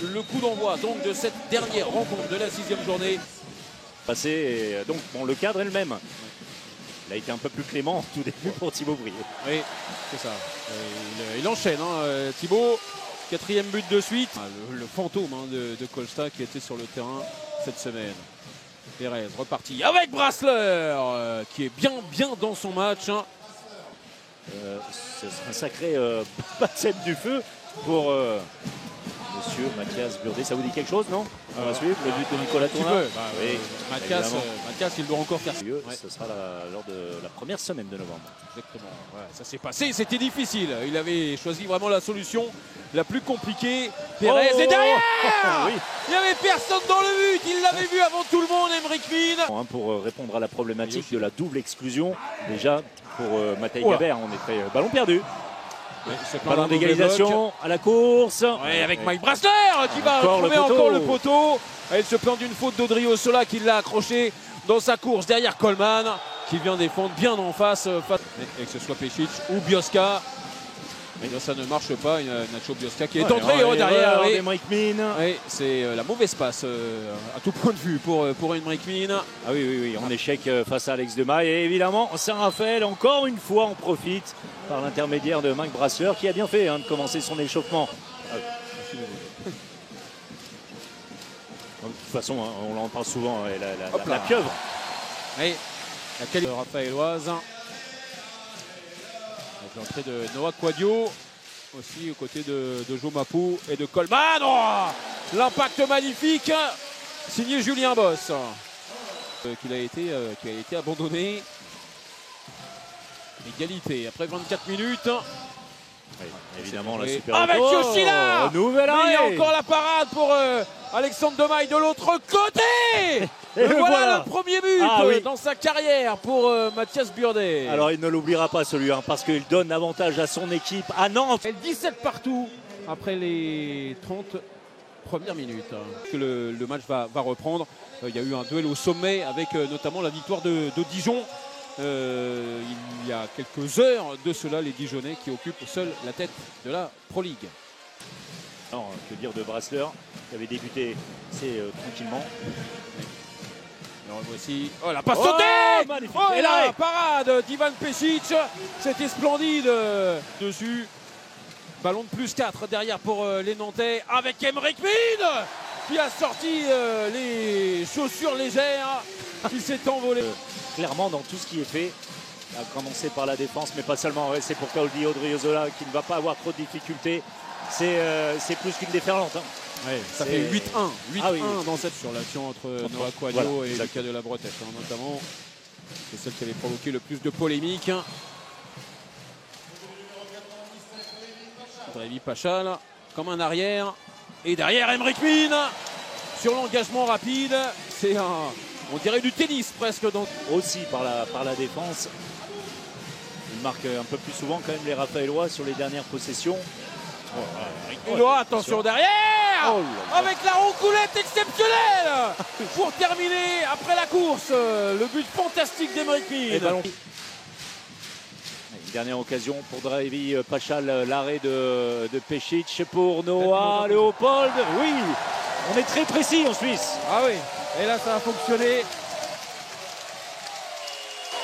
Le coup d'envoi donc de cette dernière rencontre de la 6e journée. Passé, donc bon, le cadre est le même. Il a été un peu plus clément tout début pour Thibaut Brié. Oui, c'est ça. Il enchaîne, hein, Thibaut. 4e but de suite. Le fantôme de Colsta qui était sur le terrain cette semaine. Pérez reparti avec Brassler qui est bien dans son match. Hein. Ce sera un sacré baptême du feu pour monsieur Mathias Burdet. Ça vous dit quelque chose, non? On va suivre le but de Nicolas Tournat. Oui, Mathias, il doit encore faire ça. Ouais. Ce sera lors de la première semaine de novembre. Exactement. Ouais, ça s'est passé, c'était difficile. Il avait choisi vraiment la solution la plus compliquée. Pérez et derrière oui. Il n'y avait personne dans le but. Il l'avait vu avant tout le monde, Aymeric Min. Pour répondre à la problématique de la double exclusion, déjà pour Matej Gabert, on est très ballon perdu. Oui, ballon d'égalisation à la course. Oui, avec Mike Brassler qui va trouver encore le poteau. Il se plante d'une faute d'Audrey Ossola qui l'a accroché dans sa course derrière Coleman qui vient défendre bien en face. Et que ce soit Pešić ou Biosca. Mais ça ne marche pas. Nacho Biosca qui est entré derrière. Aymeric Min. Oui, c'est la mauvaise passe à tout point de vue pour Aymeric Min. Ah oui, en échec face à Alex Demaille. Et évidemment, Saint-Raphaël, encore une fois, en profite par l'intermédiaire de Mike Brassler qui a bien fait de commencer son échauffement. De toute façon, on l'entend souvent, la pieuvre. Oui, la qualité raphaéloise. Avec l'entrée de Noah Quadio, aussi aux côtés de Jo Mapou et de Coleman. L'impact magnifique, signé Julien Boss, qui a été abandonné. Égalité après 24 minutes. Oui, évidemment, la super avec Yoshida. Nouvelle arrêt. Il y a encore la parade pour Alexandre Demaille de l'autre côté. Et voilà le premier but dans sa carrière pour Mathias Burdet. Alors il ne l'oubliera pas celui-là parce qu'il donne avantage à son équipe à Nantes. 17 partout après les 30 premières minutes. Le match va reprendre. Il y a eu un duel au sommet avec notamment la victoire de Dijon. Il y a quelques heures de cela, les Dijonnais qui occupent seuls la tête de la Pro League. Alors, que dire de Brassler qui avait débuté tranquillement. Alors voici, la passe sautée, magnifique. Et la parade d'Ivan Pešić, c'était splendide dessus. Ballon de plus 4 derrière pour les Nantais avec Aymeric Min qui a sorti les chaussures légères, qui s'est envolé. Clairement dans tout ce qui est fait, à commencer par la défense, mais pas seulement. C'est pour Audrey Ossola qui ne va pas avoir trop de difficultés. C'est plus qu'une déferlante. Ouais, ça fait 8-1 dans cette sur l'action entre Noah Quadio et Lucas de la Bretèche, notamment. C'est celle qui avait provoqué le plus de polémiques. Dravy Pachal comme un arrière. Et derrière Aymeric Min sur l'engagement rapide. C'est on dirait du tennis presque. Aussi par la défense. Il marque un peu plus souvent quand même les Raphaélois sur les dernières possessions. Attention derrière avec la roucoulette exceptionnelle pour terminer après la course. Le but fantastique d'Aymeric Min. Une dernière occasion pour Dravy Pachal, l'arrêt de Pešić pour Noah Léopold. Oui, on est très précis en Suisse. Ah oui, et là ça a fonctionné.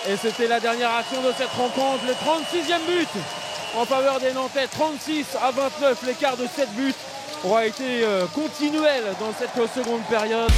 Et c'était la dernière action de cette rencontre, le 36e but en faveur des Nantais, 36-29. L'écart de 7 buts aura été continuel dans cette seconde période.